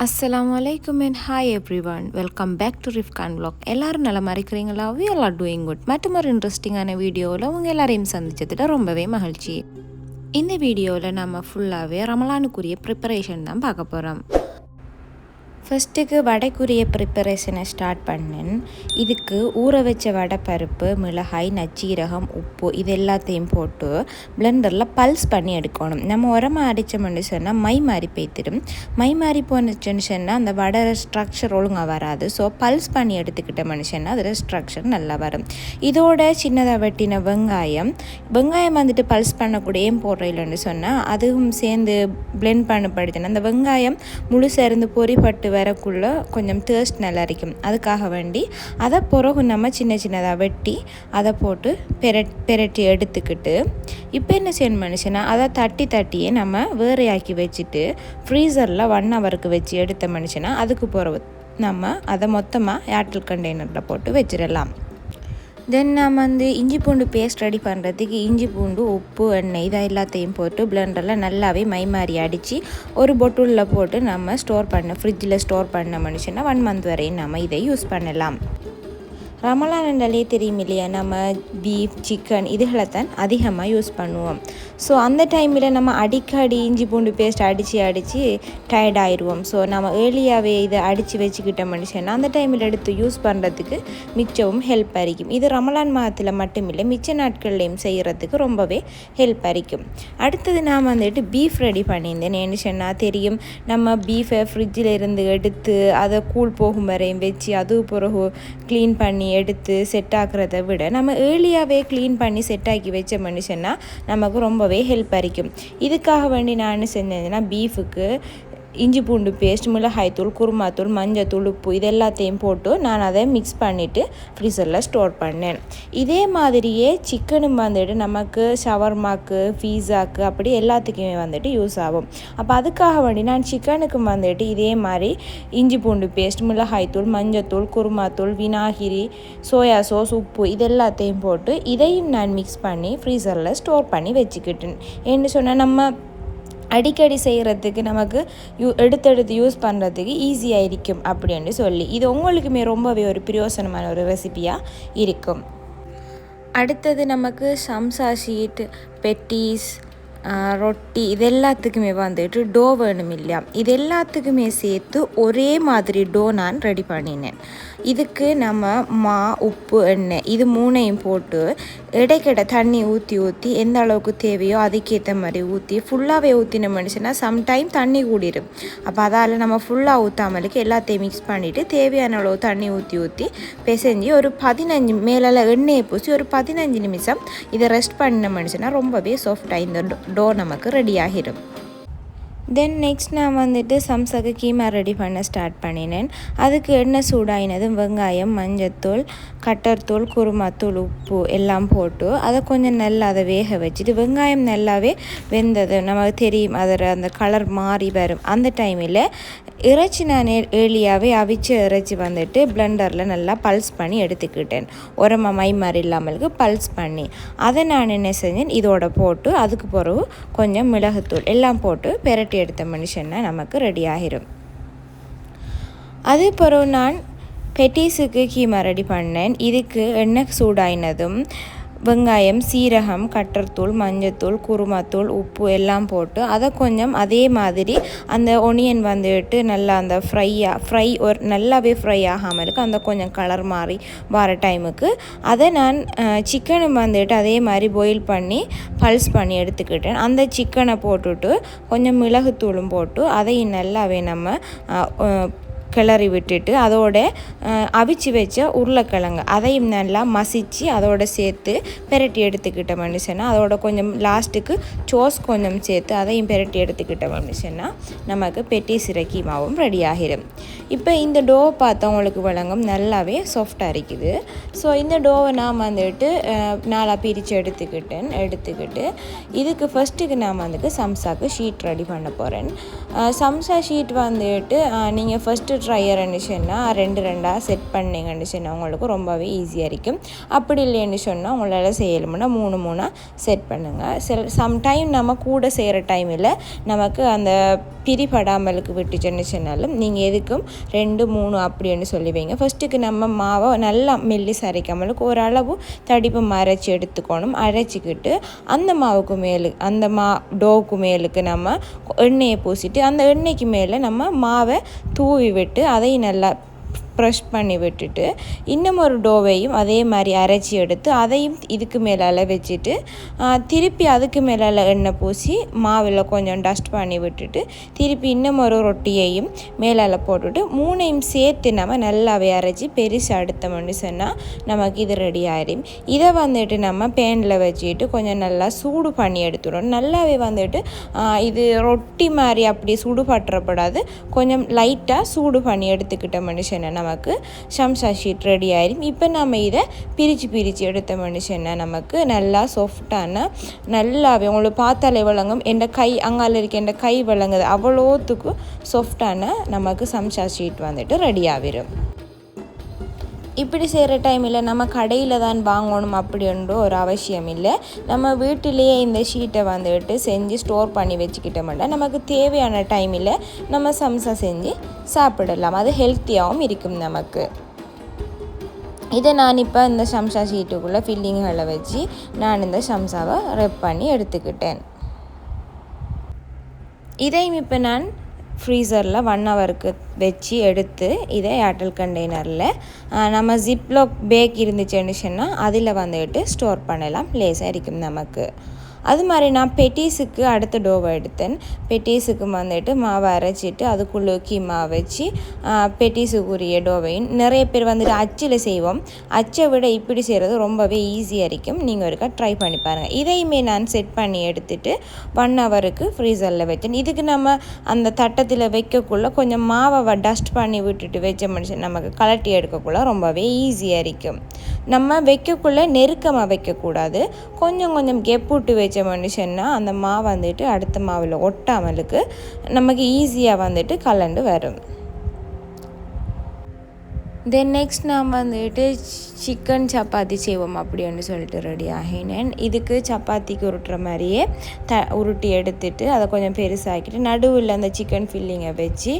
Assalamualaikum and hi everyone. Welcome back to Rifkan vlog. எல்லாரும் நலமா இருக்கிறீங்களா? We all are doing good. மற்றொரு இன்ட்ரெஸ்டிங்கான வீடியோவில் உங்கள் எல்லாரையும் சந்திச்சதுல ரொம்பவே மகிழ்ச்சி. இந்த வீடியோவில் நம்ம ஃபுல்லாகவே ரமலானுக்குரிய ப்ரிப்பரேஷன் தான் பார்க்க போகிறோம். ஃபஸ்ட்டுக்கு வடைக்குரிய ப்ரிப்பரேஷனை ஸ்டார்ட் பண்ணேன். இதுக்கு ஊற வச்ச வடை பருப்பு, மிளகாய், நச்சீரகம், உப்பு இது எல்லாத்தையும் போட்டு பிளெண்டரில் பல்ஸ் பண்ணி எடுக்கணும். நம்ம உரமாக அடித்தோம்னு சொன்னால் மை மாறி போய்த்திடும். மை மாறி போனுச்சுன்னு சொன்னால் அந்த வடை ஸ்ட்ரக்சர் ஒழுங்காக வராது. ஸோ பல்ஸ் பண்ணி எடுத்துக்கிட்ட மனுஷன்னா அதில் ஸ்ட்ரக்சர் நல்லா வரும். இதோட சின்னதாக வெட்டின வெங்காயம் வந்துட்டு பல்ஸ் பண்ணக்கூடிய ஏன் போடுற இல்லைன்னு சொன்னால் அதுவும் சேர்ந்து பிளெண்ட் பண்ணப்படுதுன்னா அந்த வெங்காயம் முழு சேர்ந்து பொறிப்பட்டு வரக்குள்ள கொஞ்சம் டேஸ்ட் நல்லா இருக்கும். அதுக்காக வேண்டி அதை பிறகு நம்ம சின்ன சின்னதாக வெட்டி அதை போட்டு பெரட்டி எடுத்துக்கிட்டு இப்போ என்ன செய்யணும் மனுஷனா அதை தட்டியே நம்ம வேறையாக்கி வச்சுட்டு ஃப்ரீசரில் 1 ஹவருக்கு வச்சு எடுத்த மனுஷனா அதுக்கு பிறகு நம்ம அதை மொத்தமாக ஏர்டெல் கண்டெய்னரில் போட்டு வச்சிடலாம். தென் நம்ம இஞ்சி பூண்டு பேஸ்ட் ரெடி பண்ணுறதுக்கு இஞ்சி பூண்டு, உப்பு, எண்ணெய் இதை எல்லாத்தையும் போட்டு பிளெண்டரில் நல்லாவே மை மாதிரி அடித்து ஒரு பொட்டிலில் போட்டு நம்ம ஃப்ரிட்ஜில் ஸ்டோர் பண்ண மனுஷன்னா 1 மந்த் வரையும் நம்ம இதை யூஸ் பண்ணலாம். ரமலான் என்றாலே தெரியும் இல்லையா, நம்ம பீஃப், சிக்கன் இதுகளை தான் அதிகமாக யூஸ் பண்ணுவோம். ஸோ அந்த டைமில் நம்ம அடிக்கடி இஞ்சி பூண்டு பேஸ்ட் அடித்து டயர்ட் ஆயிடுவோம். ஸோ நம்ம ஏர்லியாகவே இதை அடித்து வச்சுக்கிட்ட மனுஷன்னா அந்த டைமில் எடுத்து யூஸ் பண்ணுறதுக்கு மிச்சவும் ஹெல்ப் அரிக்கும். இது ரமலான் மாதத்தில் மட்டும் இல்லை, மிச்ச நாட்கள்லையும் செய்கிறதுக்கு ரொம்பவே ஹெல்ப் அரிக்கும். அடுத்தது நான் பீஃப் ரெடி பண்ணியிருந்தேன். என்ன சொன்னால் தெரியும், நம்ம பீஃபை ஃப்ரிட்ஜில் இருந்து எடுத்து அதை கூழ் போகும் வரையும் வச்சு அது பிறகு க்ளீன் பண்ணி எடுத்து செட் ஆகிறத விட நம்ம ஏர்லியாகவே க்ளீன் பண்ணி செட் ஆக்கி வச்ச மனுஷன்னா நமக்கு ரொம்பவே ஹெல்ப் அரிக்கும். இதுக்காக வேண்டி நான் என்ன செஞ்சேன்னா பீஃபுக்கு இஞ்சி பூண்டு பேஸ்ட், மிளகாய்த்தூள், குருமாத்தூள், மஞ்சத்தூள், உப்பு இது எல்லாத்தையும் போட்டு நான் அதை மிக்ஸ் பண்ணிவிட்டு ஃப்ரீசரில் ஸ்டோர் பண்ணேன். இதே மாதிரியே சிக்கனும் நமக்கு ஷவர்மாக்கு, பீஸாக்கு அப்படி எல்லாத்துக்குமே யூஸ் ஆகும். அப்போ அதுக்காக வேண்டி நான் சிக்கனுக்கும் இதே மாதிரி இஞ்சி பூண்டு பேஸ்ட், மிளகாய்த்தூள், மஞ்சத்தூள், குருமாத்தூள், வினாகிரி, சோயா சாஸ், உப்பு இது எல்லாத்தையும் போட்டு இதையும் நான் மிக்ஸ் பண்ணி ஃப்ரீசரில் ஸ்டோர் பண்ணி வச்சுக்கிட்டேன். ஏன்னு சொன்னால் நம்ம அடிக்கடி செய்கிறதுக்கு நமக்கு எடுத்து யூஸ் பண்ணுறதுக்கு ஈஸியாக இருக்கும் அப்படின்னு சொல்லி இது உங்களுக்குமே ரொம்பவே ஒரு பிரயோசனமான ஒரு ரெசிபியாக இருக்கும். அடுத்தது நமக்கு சம்சா ஷீட், பெட்டிஸ், ரொட்டி இது எல்லாத்துக்குமே டோ வேணும் இல்லையா, இது எல்லாத்துக்குமே சேர்த்து ஒரே மாதிரி டோ நான் ரெடி பண்ணினேன். இதுக்கு நம்ம உப்பு, எண்ணெய் இது 3ஐயும் போட்டு இடைக்கிட தண்ணி ஊற்றி எந்த அளவுக்கு தேவையோ அதுக்கேற்ற மாதிரி ஊற்றி ஃபுல்லாகவே ஊற்றின மனுஷனா சம்டைம் தண்ணி கூடிடும். அப்போ அதால் நம்ம ஃபுல்லாக ஊற்றாமலுக்கு எல்லாத்தையும் மிக்ஸ் பண்ணிவிட்டு தேவையான அளவு தண்ணி ஊற்றி பிசைஞ்சு ஒரு 15 மேலே எண்ணெயை பூசி ஒரு 15 நிமிஷம் இதை ரெஸ்ட் பண்ண மனுஷனா ரொம்பவே சாஃப்டாக இந்த டோ நமக்கு ரெடி ஆகிடும். தென் நெக்ஸ்ட் நான் சம்சாக்கு கீமா ரெடி பண்ண ஸ்டார்ட் பண்ணினேன். அதுக்கு எண்ணெய் சூடாயினதும் வெங்காயம், மஞ்சத்தூள், கட்டர்தூள், குருமாத்தூள், உப்பு எல்லாம் போட்டு அதை கொஞ்சம் நல்லா அதை வேக வச்சுட்டு வெங்காயம் நல்லாவே வெந்தது நமக்கு தெரியும், அதில் அந்த கலர் மாறி வரும். அந்த டைமில் இறைச்சி நான் ஏர்லியாகவே அவிச்ச இறைச்சி பிளெண்டரில் நல்லா பல்ஸ் பண்ணி எடுத்துக்கிட்டேன். உரமா மை மாதிரி இல்லாமலுக்கு பல்ஸ் பண்ணி அதை நான் என்ன செஞ்சேன் இதோட போட்டு அதுக்கு பிறகு கொஞ்சம் மிளகுத்தூள் எல்லாம் போட்டு பெரட்டி எடுத்த மனுஷன்னா நமக்கு ரெடி ஆகிரும். அது பிறகு நான் பெட்டிஸுக்கு கீமா ரெடி பண்ணேன். இதுக்கு எண்ணெய் சூடாயினதும் வெங்காயம், சீரகம், கட்டர்தூள், மஞ்சத்தூள், குருமாத்தூள், உப்பு எல்லாம் போட்டு அதை கொஞ்சம் அதே மாதிரி அந்த ஒனியன் நல்லா அந்த ஃப்ரை ஒரு நல்லாவே ஃப்ரை ஆகாமல் இருக்குது, அந்த கொஞ்சம் கலர் மாறி வர டைமுக்கு அதை நான் சிக்கனும் அதே மாதிரி பாயில் பண்ணி பல்ஸ் பண்ணி எடுத்துக்கிட்டேன். அந்த சிக்கனை போட்டுட்டு கொஞ்சம் மிளகுத்தூளும் போட்டு அதையும் நல்லாவே நம்ம கிளறி விட்டுட்டு அதோட அவிச்சு வச்ச உருளைக்கிழங்கு அதையும் நல்லா மசித்து அதோட சேர்த்து பெரட்டி எடுத்துக்கிட்ட மனுஷனா அதோட கொஞ்சம் லாஸ்ட்டுக்கு சோஸ் கொஞ்சம் சேர்த்து அதையும் பெரட்டி எடுத்துக்கிட்ட மனுஷனா நமக்கு பெட்டி கீமாவும் ரெடி ஆகிடும். இப்போ இந்த டோவை பார்த்தா உங்களுக்கு வழங்கும் நல்லாவே சாஃப்டாக இருக்குது. ஸோ இந்த டோவை நான் நாளாக பிரித்து எடுத்துக்கிட்டு இதுக்கு ஃபஸ்ட்டுக்கு நான் சம்சாக்கு ஷீட் ரெடி பண்ண போகிறேன். சம்சா ஷீட் நீங்கள் ஃபஸ்ட்டு ட்ரையர்னு சொன்னால் 2 செட் பண்ணிங்கன்னு சொன்னால் உங்களுக்கு ரொம்பவே ஈஸியாக இருக்கும். அப்படி இல்லைன்னு சொன்னால் உங்களால் செய்யலும்னா 3 செட் பண்ணுங்கள். சம்டைம் நம்ம கூட செய்கிற டைமில் நமக்கு அந்த பிரிபடாமலுக்கு விட்டுச்சுன்னு சொன்னாலும் நீங்கள் எதுக்கும் 2 3 அப்படின்னு சொல்லுவீங்க. ஃபஸ்ட்டுக்கு நம்ம மாவை நல்லா மெல்லிஸ் அரைக்காமலுக்கு ஓரளவு தடிப்பு அரைச்சி எடுத்துக்கணும். அரைச்சிக்கிட்டு அந்த மாவுக்கு மேலு அந்த டோவுக்கு மேலுக்கு நம்ம எண்ணெயை பூசிட்டு அந்த எண்ணெய்க்கு மேலே நம்ம மாவை தூவி விட்டு அதையும் நல்லா ப்ரெஷ் பண்ணி விட்டுட்டு இன்னும் ஒரு டோவையும் அதே மாதிரி அரைச்சி எடுத்து அதையும் இதுக்கு மேலால் வச்சுட்டு திருப்பி அதுக்கு மேலால் எண்ணெய் பூசி மாவில் கொஞ்சம் டஸ்ட் பண்ணி விட்டுட்டு திருப்பி இன்னும் ஒரு ரொட்டியையும் மேலால் போட்டுட்டு 3ஐயும் சேர்த்து நம்ம நல்லாவே அரைச்சி பெருசாக எடுத்தோம்னு சொன்னால் நமக்கு இது ரெடி ஆயிடும். இதை வந்துட்டு நம்ம பேனில் வச்சுட்டு கொஞ்சம் நல்லா சூடு பண்ணி எடுத்துடணும். நல்லாவே வந்துட்டு இது ரொட்டி மாதிரி அப்படி சூடு பற்றப்படாது, கொஞ்சம் லைட்டாக சூடு பண்ணி எடுத்துக்கிட்டோம்னு சொன்னால் நமக்கு சம்சா ஷீட் ரெடி ஆயிடும். இப்போ நம்ம இதை பிரித்து எடுத்தோம்னு சொன்னால் நமக்கு நல்லா சாஃப்டான நல்லாவே உங்களுக்கு பார்த்தாலே விளங்கும். என் கை அங்கால இருக்க என் கை விளங்குது, அவ்வளோத்துக்கு சாஃப்டான நமக்கு சம்சா ஷீட் வந்துட்டு ரெடி ஆகிடும். இப்படி செய்கிற டைமில் நம்ம கடையில் தான் வாங்கணும் அப்படின்ற ஒரு அவசியம் இல்லை. நம்ம வீட்டிலேயே இந்த ஷீட்டை வந்துட்டு செஞ்சு ஸ்டோர் பண்ணி வச்சுக்கிட்டோம்னா நமக்கு தேவையான டைமில் நம்ம சம்சா செஞ்சு சாப்பிடலாம். அது ஹெல்த்தியாகவும் இருக்கும் நமக்கு. இதை நான் இப்போ இந்த சம்சா ஷீட்டுக்குள்ளே ஃபில்லிங்களை வச்சு நான் இந்த சம்சாவை ரெப் பண்ணி எடுத்துக்கிட்டேன். இதையும் இப்போ நான் ஃப்ரீசரில் 1 ஹவருக்கு வச்சு எடுத்து இதை ஏர்டெல் கண்டெய்னரில் நம்ம ஜிப்லாக் பேக் இருந்துச்சுன்னு சொன்னால் அதில் வந்துட்டு ஸ்டோர் பண்ணலாம். லேசாக இருக்கும் நமக்கு. அது மாதிரி நான் பெட்டீஸுக்கு அடுத்த டோவை எடுத்தேன். பெட்டீஸுக்கு வந்துட்டு மாவை அரைச்சிட்டு அதுக்குள்ளே கீமா வச்சு பெட்டீஸுக்குரிய டோவையும் நிறைய பேர் வந்துட்டு அச்சில் செய்வோம். அச்சை விட இப்படி செய்கிறது ரொம்பவே ஈஸியாக இருக்கும். நீங்கள் ஒருக்கா ட்ரை பண்ணி பாருங்கள். இதையுமே நான் செட் பண்ணி எடுத்துட்டு 1 ஹவருக்கு ஃப்ரீசரில் வச்சேன். இதுக்கு நம்ம அந்த தட்டத்தில் வைக்கக்குள்ளே கொஞ்சம் மாவை டஸ்ட் பண்ணி விட்டுட்டு வச்ச மனுஷன் நமக்கு கலட்டி எடுக்கக்குள்ளே ரொம்பவே ஈஸியாக இருக்கும். நம்ம வைக்கக்குள்ளே நெருக்கமாக வைக்கக்கூடாது, கொஞ்சம் கெப் விட்டு வச்ச மனுஷன்னா அந்த மாவு வந்துட்டு அடுத்த மாவில் ஒட்டாமலுக்கு நமக்கு ஈஸியாக வந்துட்டு கலண்டு வரும். தென் நெக்ஸ்ட் நாம் வந்துட்டு சிக்கன் சப்பாத்தி செய்வோம் அப்படின்னு சொல்லிட்டு ரெடி ஆகினேன். இதுக்கு சப்பாத்திக்கு உருட்டுற மாதிரியே உருட்டி எடுத்துட்டு அதை கொஞ்சம் பெருசாக்கிட்டு நடுவில் அந்த சிக்கன் ஃபில்லிங்கை வச்சு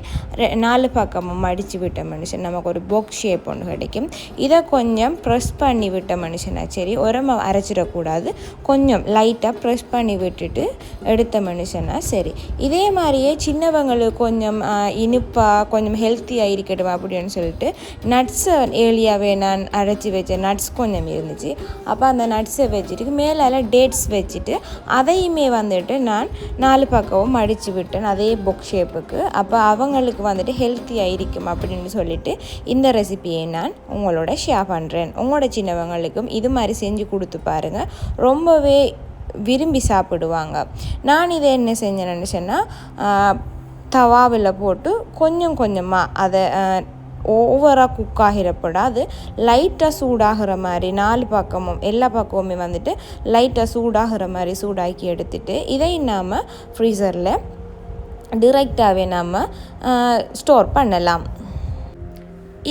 4 பக்கமும் மடித்து விட்ட மனுஷன் நமக்கு ஒரு பாக்ஸ் ஷேப் ஒன்று கிடைக்கும். இதை கொஞ்சம் ப்ரெஸ் பண்ணி விட்ட மனுஷனா சரி, உரமாக அரைச்சிடக்கூடாது, கொஞ்சம் லைட்டாக ப்ரெஸ் பண்ணி விட்டுட்டு எடுத்த மனுஷனா சரி. இதே மாதிரியே சின்னவங்களுக்கு கொஞ்சம் இனிப்பாக கொஞ்சம் ஹெல்த்தியாக இருக்கட்டும் அப்படின்னு சொல்லிட்டு நட்ஸ் ஏர்லியாகவே நான் அரைச்சி வச்ச நட்ஸ் கொஞ்சம் இருந்துச்சு. அப்போ அந்த நட்ஸை வச்சுட்டு மேலே டேட்ஸ் வச்சுட்டு அதையுமே வந்துட்டு நான் 4 பக்கமும் மடித்து விட்டேன் அதே பொக் ஷேப்புக்கு. அப்போ அவங்களுக்கு வந்துட்டு ஹெல்த்தியாக இருக்கும் அப்படின்னு சொல்லிட்டு இந்த ரெசிபியை நான் உங்களோட ஷேர் பண்ணுறேன். உங்களோட சின்னவங்களுக்கும் இது மாதிரி செஞ்சு கொடுத்து பாருங்கள், ரொம்பவே விரும்பி சாப்பிடுவாங்க. நான் இதை என்ன செஞ்சேன்னு சொன்னால் தவாவில் போட்டு கொஞ்சமாக அதை ஓவராக குக் ஆகிறப்படாது, லைட்டாக சூடாகிற மாதிரி 4 பக்கமும் எல்லா பக்கமுமே வந்துட்டு லைட்டாக சூடாகிற மாதிரி சூடாக்கி எடுத்துட்டு இதை நாம் ஃப்ரீசரில் டிரெக்டாகவே நம்ம ஸ்டோர் பண்ணலாம்.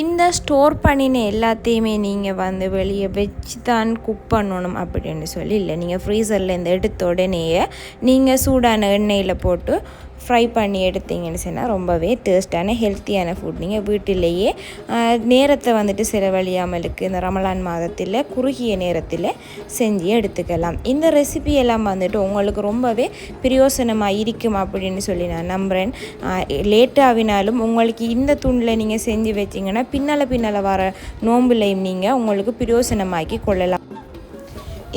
இந்த ஸ்டோர் பண்ணின எல்லாத்தையுமே நீங்கள் வந்து வெளியே வச்சு தான் குக் பண்ணணும் அப்படின்னு சொல்லி இல்லை. நீங்கள் ஃப்ரீசரில் இந்த எடுத்த உடனேயே நீங்கள் சூடான எண்ணெயில் போட்டு ஃப்ரை பண்ணி எடுத்தீங்கன்னு சொன்னால் ரொம்பவே டேஸ்டான ஹெல்த்தியான ஃபுட் நீங்கள் வீட்டிலேயே நேரத்தை வந்துட்டு செலவழியாமலுக்கு இந்த ரமலான் மாதத்தில் குறுகிய நேரத்தில் செஞ்சு எடுத்துக்கலாம். இந்த ரெசிபி எல்லாம் வந்துட்டு உங்களுக்கு ரொம்பவே பிரயோசனமாக இருக்கும் அப்படின்னு சொல்லி நான் நம்புகிறேன். லேட்டாகினாலும் உங்களுக்கு இந்த துண்டில் நீங்கள் செஞ்சு வச்சிங்கன்னா பின்னால் வர நோம்புலையும் நீங்கள் உங்களுக்கு பிரயோசனமாக்கி கொள்ளலாம்.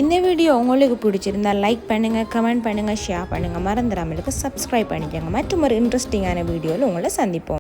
இந்த வீடியோ உங்களுக்கு பிடிச்சிருந்தால் லைக் பண்ணுங்கள், கமெண்ட் பண்ணுங்கள், ஷேர் பண்ணுங்கள், மறந்துடாமலுக்கு சப்ஸ்கிரைப் பண்ணிக்கோங்க. மற்றும் ஒரு இன்ட்ரெஸ்டிங்கான வீடியோவில் உங்களை சந்திப்போம்.